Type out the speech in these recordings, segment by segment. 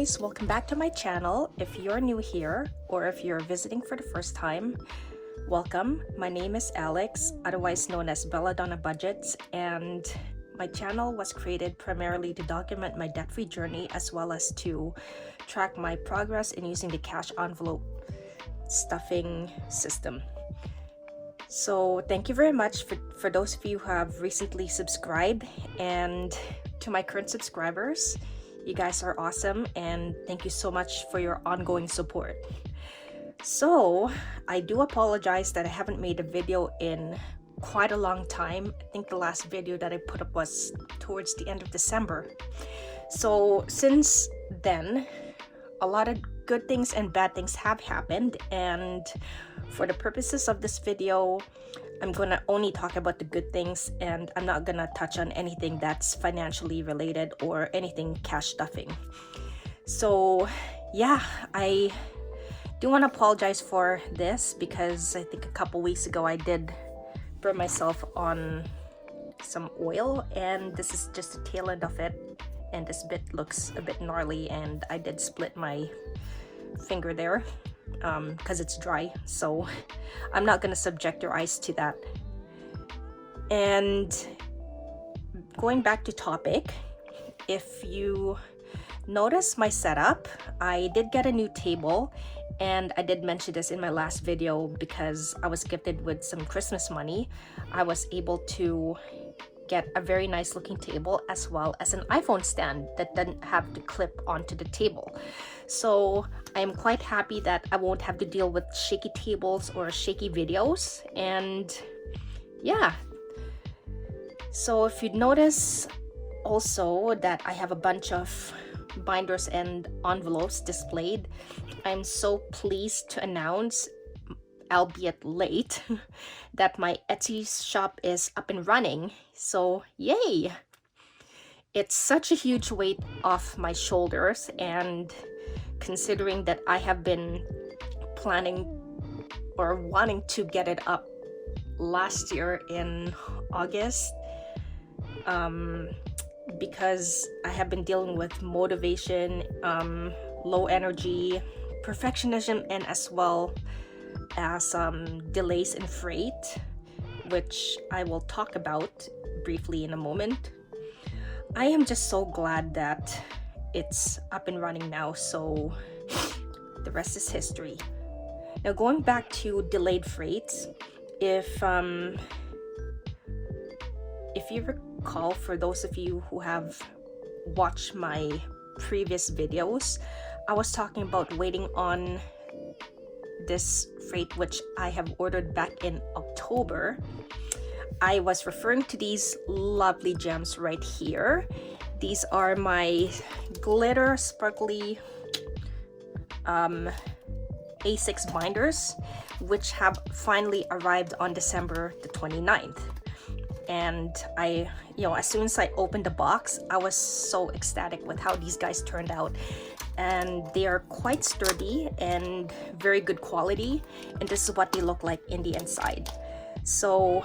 guys, welcome back to my channel. If you're new here or if you're visiting for the first time, welcome. My name is Alex, otherwise known as Belladonna Budgets, and my channel was created primarily to document my debt-free journey as well as to track my progress in using the cash envelope stuffing system. So thank you very much for those of you who have recently subscribed, and to my current subscribers, you guys are awesome and thank you so much for your ongoing support. So I do apologize that I haven't made a video in quite a long time. I think the last video that I put up was towards the end of December. So since then, a lot of good things and bad things have happened, and for the purposes of this video, I'm gonna only talk about the good things, and I'm not gonna touch on anything that's financially related or anything cash stuffing. So yeah, I do want to apologize for this because I think a couple weeks ago I did burn myself on some oil, and this is just the tail end of it, and this bit looks a bit gnarly, and I did split my finger there because it's dry, so I'm not going to subject your eyes to that. And going back to topic, if you notice my setup, I did get a new table, and I did mention this in my last video because I was gifted with some Christmas money. I was able to get a very nice looking table as well as an iPhone stand that doesn't have to clip onto the table. So I am quite happy that I won't have to deal with shaky tables or shaky videos. And yeah, so if you notice also that I have a bunch of binders and envelopes displayed, I'm so pleased to announce, albeit late, that my Etsy shop is up and running. So yay! It's such a huge weight off my shoulders, and considering that I have been planning or wanting to get it up last year in August, because I have been dealing with motivation, low energy, perfectionism, and as well as delays in freight, which I will talk about briefly in a moment. I am just so glad that it's up and running now, so the rest is history. Now, going back to delayed freights, if you recall, for those of you who have watched my previous videos, I was talking about waiting on this freight which I have ordered back in October. I was referring to these lovely gems right here. These are my glitter sparkly A6 binders, which have finally arrived on December the 29th. And I, as soon as I opened the box, I was so ecstatic with how these guys turned out. And they are quite sturdy and very good quality, and this is what they look like in the inside. So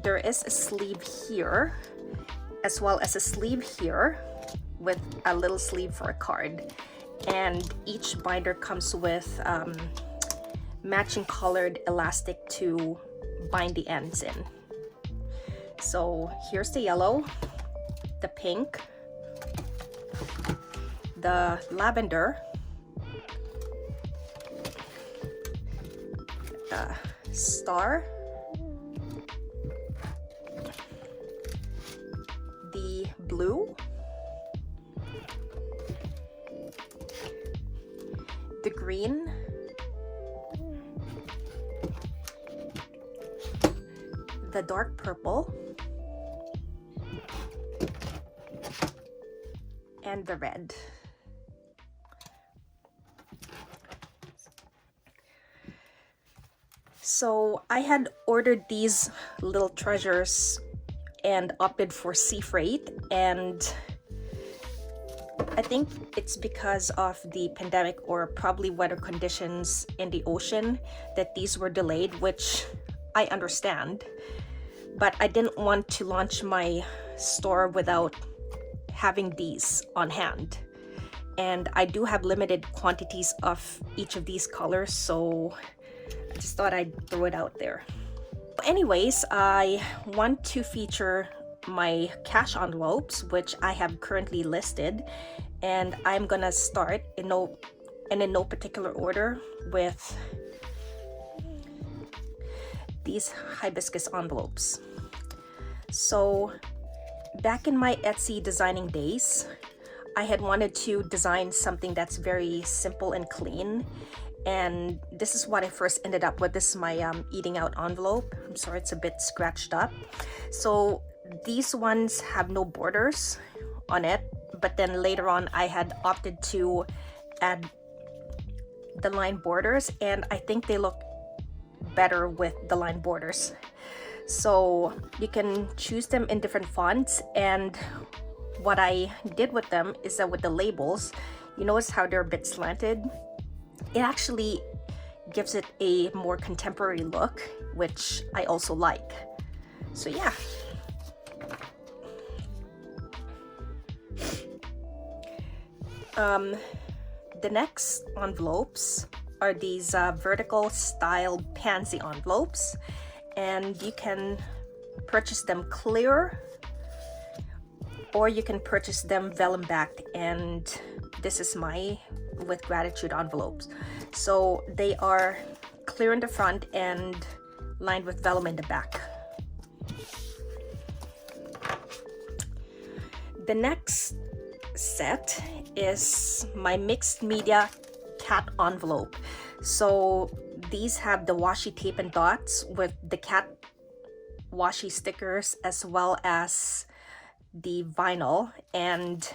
there is a sleeve here as well as a sleeve here with a little sleeve for a card, and each binder comes with matching colored elastic to bind the ends in. So here's the yellow, the pink, the lavender, star, the blue, the green, the dark purple, and the red. So I had ordered these little treasures and opted for sea freight, and I think it's because of the pandemic or probably weather conditions in the ocean that these were delayed, which I understand, but I didn't want to launch my store without having these on hand. and I do have limited quantities of each of these colors, so I just thought I'd throw it out there. Anyways, I want to feature my cash envelopes, which I have currently listed, and I'm gonna start in no particular order with these hibiscus envelopes. So back in my Etsy designing days, I had wanted to design something that's very simple and clean, and this is what I first ended up with. This is my eating out envelope. I'm sorry, it's a bit scratched up. So these ones have no borders on it, but then later on I had opted to add the line borders, and I think they look better with the line borders. So you can choose them in different fonts, and what I did with them is that with the labels, you notice how they're a bit slanted. It actually gives it a more contemporary look, which I also like. So yeah. The next envelopes are these vertical styled Pansy envelopes, and you can purchase them clear or you can purchase them vellum backed, and this is my with gratitude envelopes. So they are clear in the front and lined with vellum in the back. The next set is my mixed media cat envelope. So these have the washi tape and dots with the cat washi stickers as well as the vinyl, and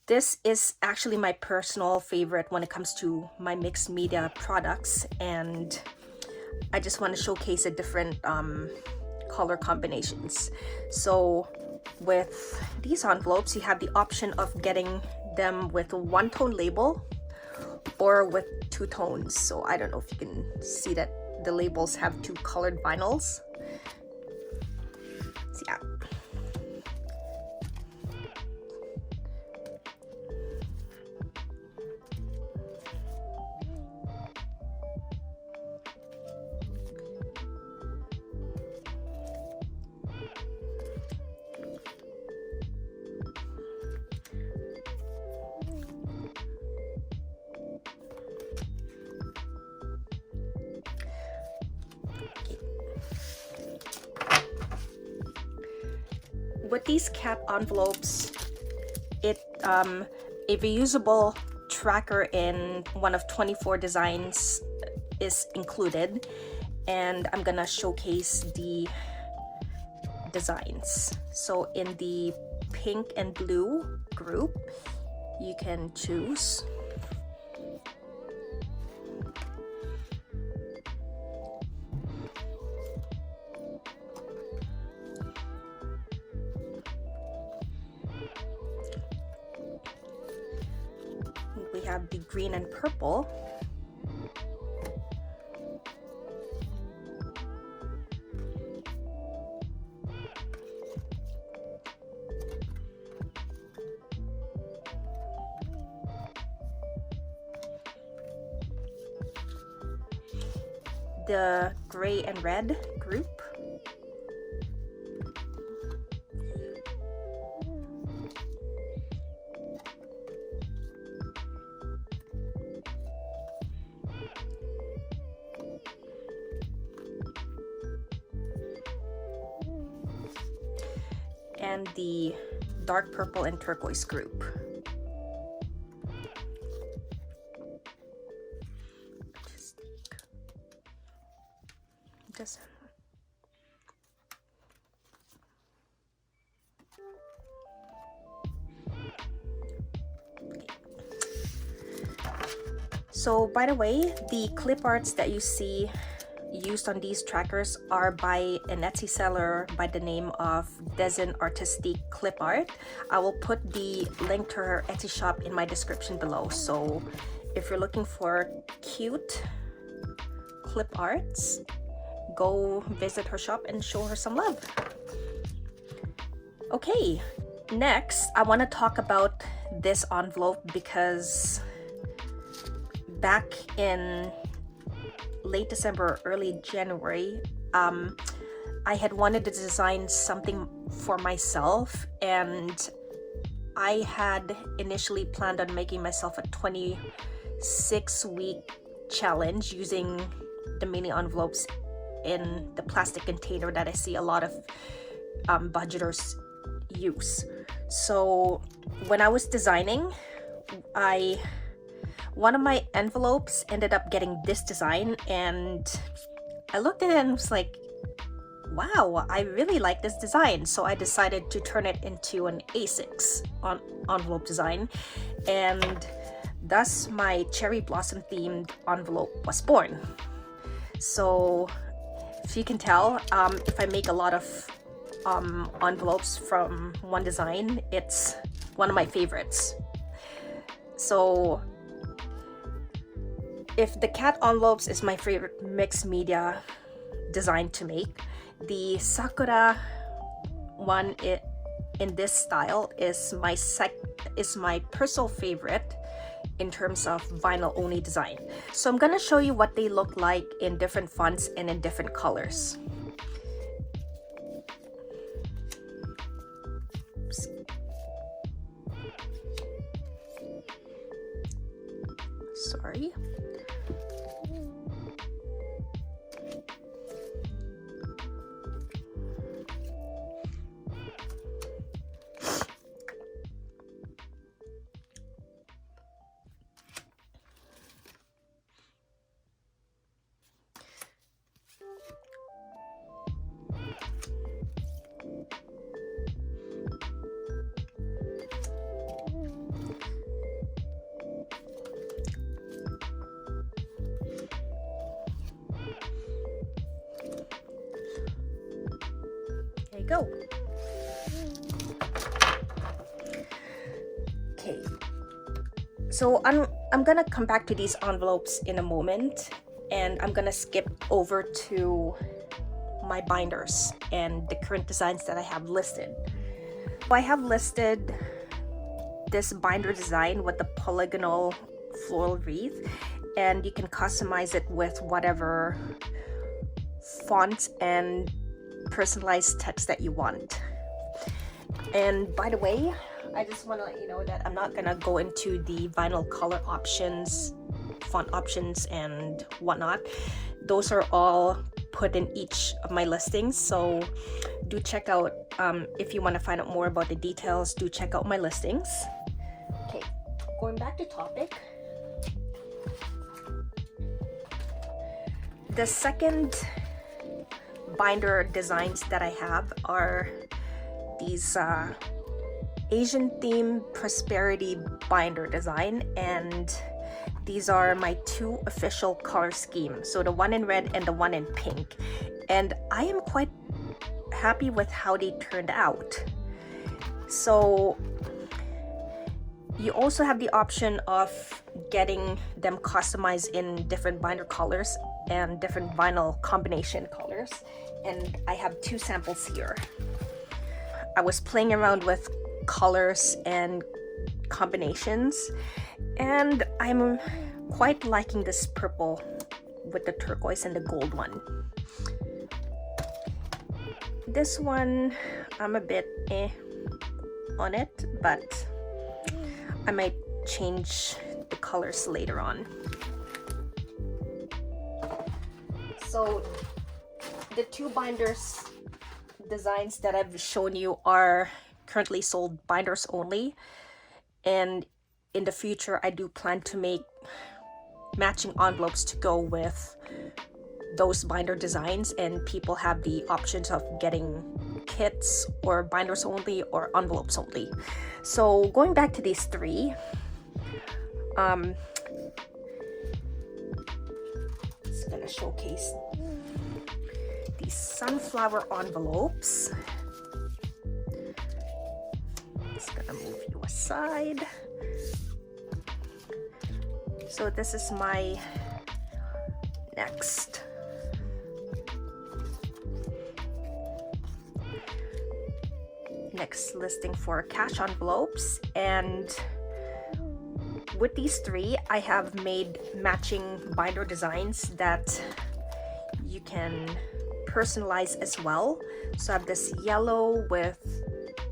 this is actually my personal favorite when it comes to my mixed media products, and I just want to showcase the different color combinations. So with these envelopes, you have the option of getting them with a one-tone label or with two tones. So I don't know if you can see that the labels have two colored vinyls. So yeah. With these cat envelopes, a reusable tracker in one of 24 designs is included, and I'm gonna showcase the designs. So in the pink and blue group, you can choose. We have the green and purple. The gray and red group. And the dark purple and turquoise group. Just so by the way, the clip arts that you see used on these trackers are by an Etsy seller by the name of Desin Artistique Clip Art. I will put the link to her Etsy shop in my description below. So if you're looking for cute clip arts, go visit her shop and show her some love. Okay, next I want to talk about this envelope because back in late December, early January, I had wanted to design something for myself, and I had initially planned on making myself a 26-week challenge using the mini envelopes in the plastic container that I see a lot of budgeters use. So when I was designing, one of my envelopes ended up getting this design, and I looked at it and was like, wow, I really like this design. So I decided to turn it into an A6 envelope design, and thus my cherry blossom themed envelope was born. So if you can tell, if I make a lot of envelopes from one design, it's one of my favorites. So if the cat envelopes is my favorite mixed media design to make, the Sakura one in this style is my personal favorite in terms of vinyl only design. So I'm gonna show you what they look like in different fonts and in different colors. Oops. Sorry. Go. Okay, so I'm gonna come back to these envelopes in a moment, and I'm gonna skip over to my binders and the current designs that I have listed. So I have listed this binder design with the polygonal floral wreath, and you can customize it with whatever font and personalized text that you want. And by the way, I just want to let you know that I'm not gonna go into the vinyl color options, font options, and whatnot. Those are all put in each of my listings, so do check out, if you want to find out more about the details, do check out my listings. Okay, going back to topic. The second binder designs that I have are these Asian themed prosperity binder design, and these are my two official color schemes, so the one in red and the one in pink, and I am quite happy with how they turned out. So you also have the option of getting them customized in different binder colors and different vinyl combination colors, and I have two samples here. I was playing around with colors and combinations, and I'm quite liking this purple with the turquoise and the gold one. This one I'm a bit on it, but I might change the colors later on. So the two binders designs that I've shown you are currently sold binders only, and in the future I do plan to make matching envelopes to go with those binder designs, and people have the options of getting kits or binders only or envelopes only. So going back to these three, it's gonna showcase these sunflower envelopes. Just gonna move you aside. So this is my next listing for cash envelopes, and with these three, I have made matching binder designs that you can personalize as well. So I have this yellow with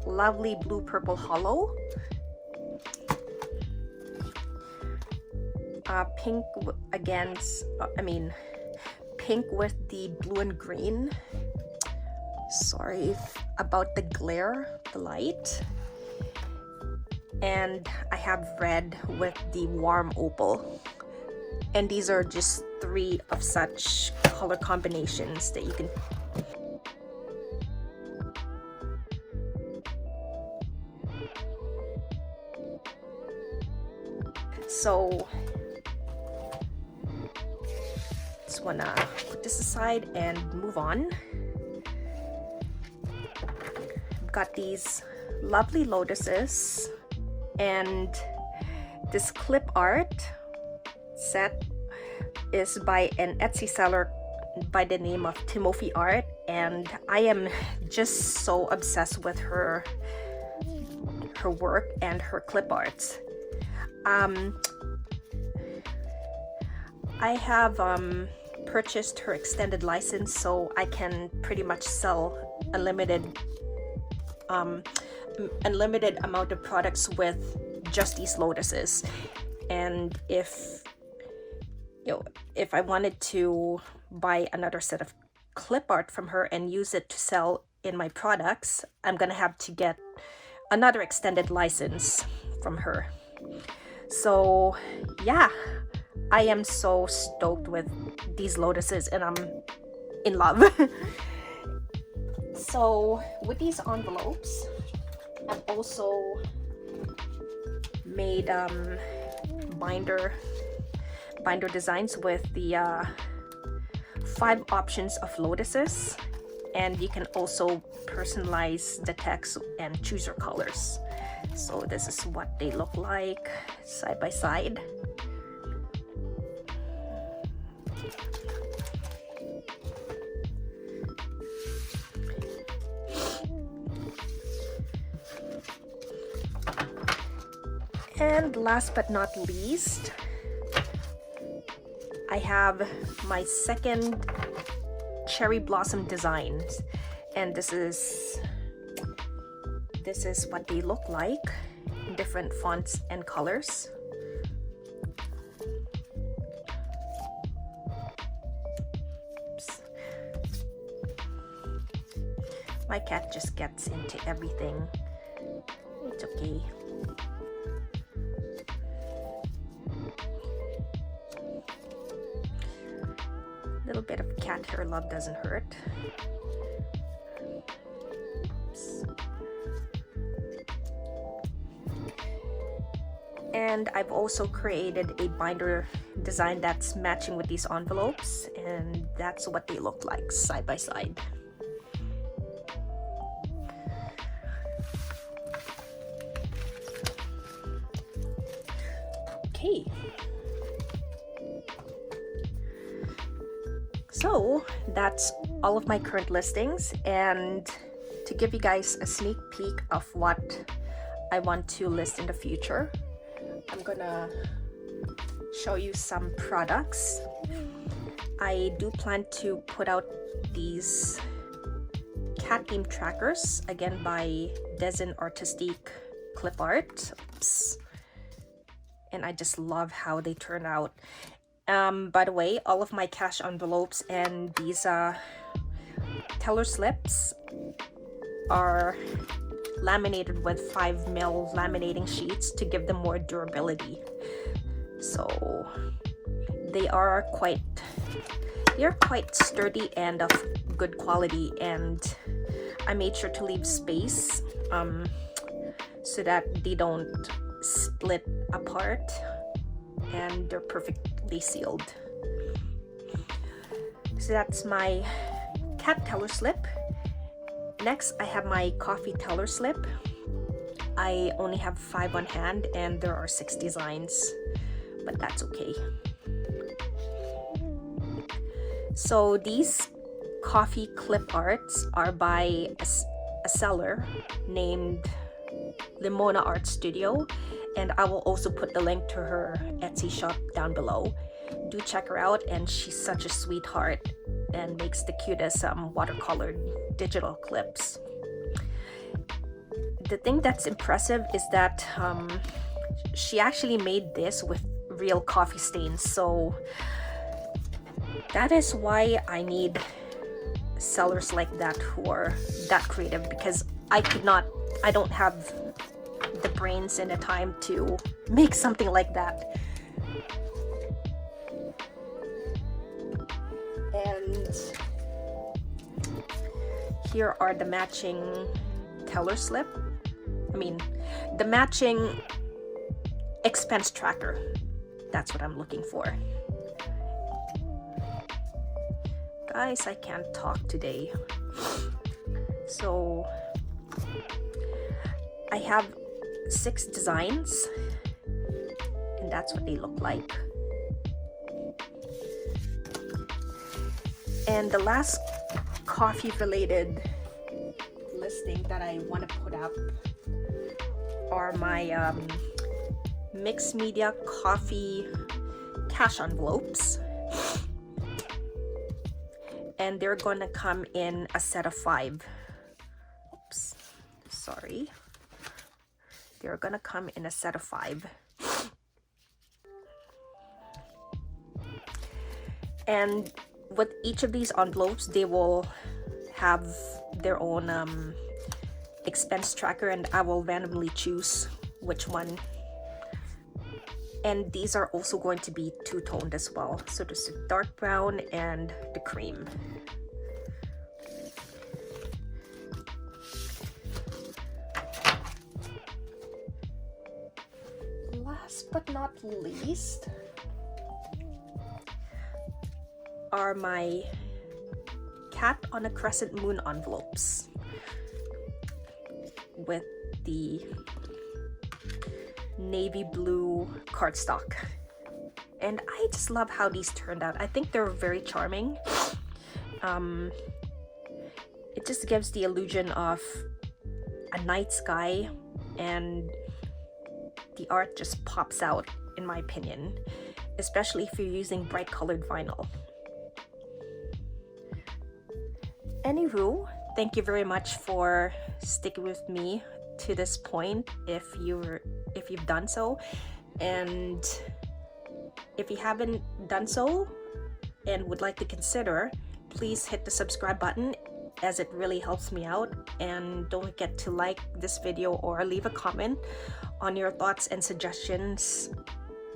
lovely blue purple hollow, pink against pink with the blue and green. Sorry about the glare, the light. And I have red with the warm opal. And these are just three of such color combinations that you can. So just wanna put this aside and move on. I've got these lovely lotuses, and this clip art set is by an Etsy seller by the name of Timothy Art, and I am just so obsessed with her work and her clip arts. I have purchased her extended license, so I can pretty much sell unlimited amount of products with just these lotuses. And if I wanted to buy another set of clip art from her and use it to sell in my products, I'm gonna have to get another extended license from her. So yeah, I am so stoked with these lotuses and I'm in love. So with these envelopes, I've also made binder designs with the 5 options of lotuses, and you can also personalize the text and choose your colors. So this is what they look like side by side. And last but not least, I have my second cherry blossom designs, and this is what they look like in different fonts and colors. Oops. My cat just gets into everything. It's okay. Little bit of cat hair love doesn't hurt. Oops. And I've also created a binder design that's matching with these envelopes, and that's what they look like side by side. Okay. So that's all of my current listings, and to give you guys a sneak peek of what I want to list in the future, I'm gonna show you some products. I do plan to put out these cat theme trackers, again by Design Artistique Clip Art. Oops. And I just love how they turn out. By the way, all of my cash envelopes and these teller slips are laminated with 5mm laminating sheets to give them more durability. So they are quite sturdy and of good quality, and I made sure to leave space so that they don't split apart, and they're perfectly sealed. So that's my cat teller slip. Next, I have my coffee teller slip. I only have 5 on hand and there are 6 designs, but that's okay. So these coffee clip arts are by a seller named Limona Art Studio, and I will also put the link to her Etsy shop down below. Do check her out, and she's such a sweetheart and makes the cutest watercolored digital clips. The thing that's impressive is that she actually made this with real coffee stains, so that is why I need sellers like that who are that creative, because I don't have the brains and the time to make something like that. And here are the matching teller slip. The matching expense tracker. That's what I'm looking for. Guys, I can't talk today. So I have 6 designs, and that's what they look like. And the last coffee related listing that I want to put up are my mixed media coffee cash envelopes, and they're gonna come in a set of 5. Oops, sorry. They're gonna come in a set of 5. And with each of these envelopes, they will have their own expense tracker, and I will randomly choose which one. And these are also going to be two-toned as well. So there's the dark brown and the cream. Last but not least are my cat on a crescent moon envelopes with the navy blue cardstock, and I just love how these turned out. I think they're very charming. It just gives the illusion of a night sky, and the art just pops out, in my opinion, especially if you're using bright colored vinyl. Anywho, thank you very much for sticking with me to this point, if you've done so. And if you haven't done so and would like to consider, please hit the subscribe button, as it really helps me out. And don't forget to like this video or leave a comment on your thoughts and suggestions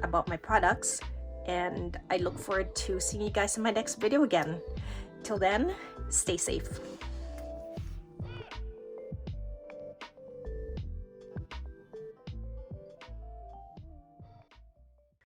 about my products, and I look forward to seeing you guys in my next video again. Till then, stay safe.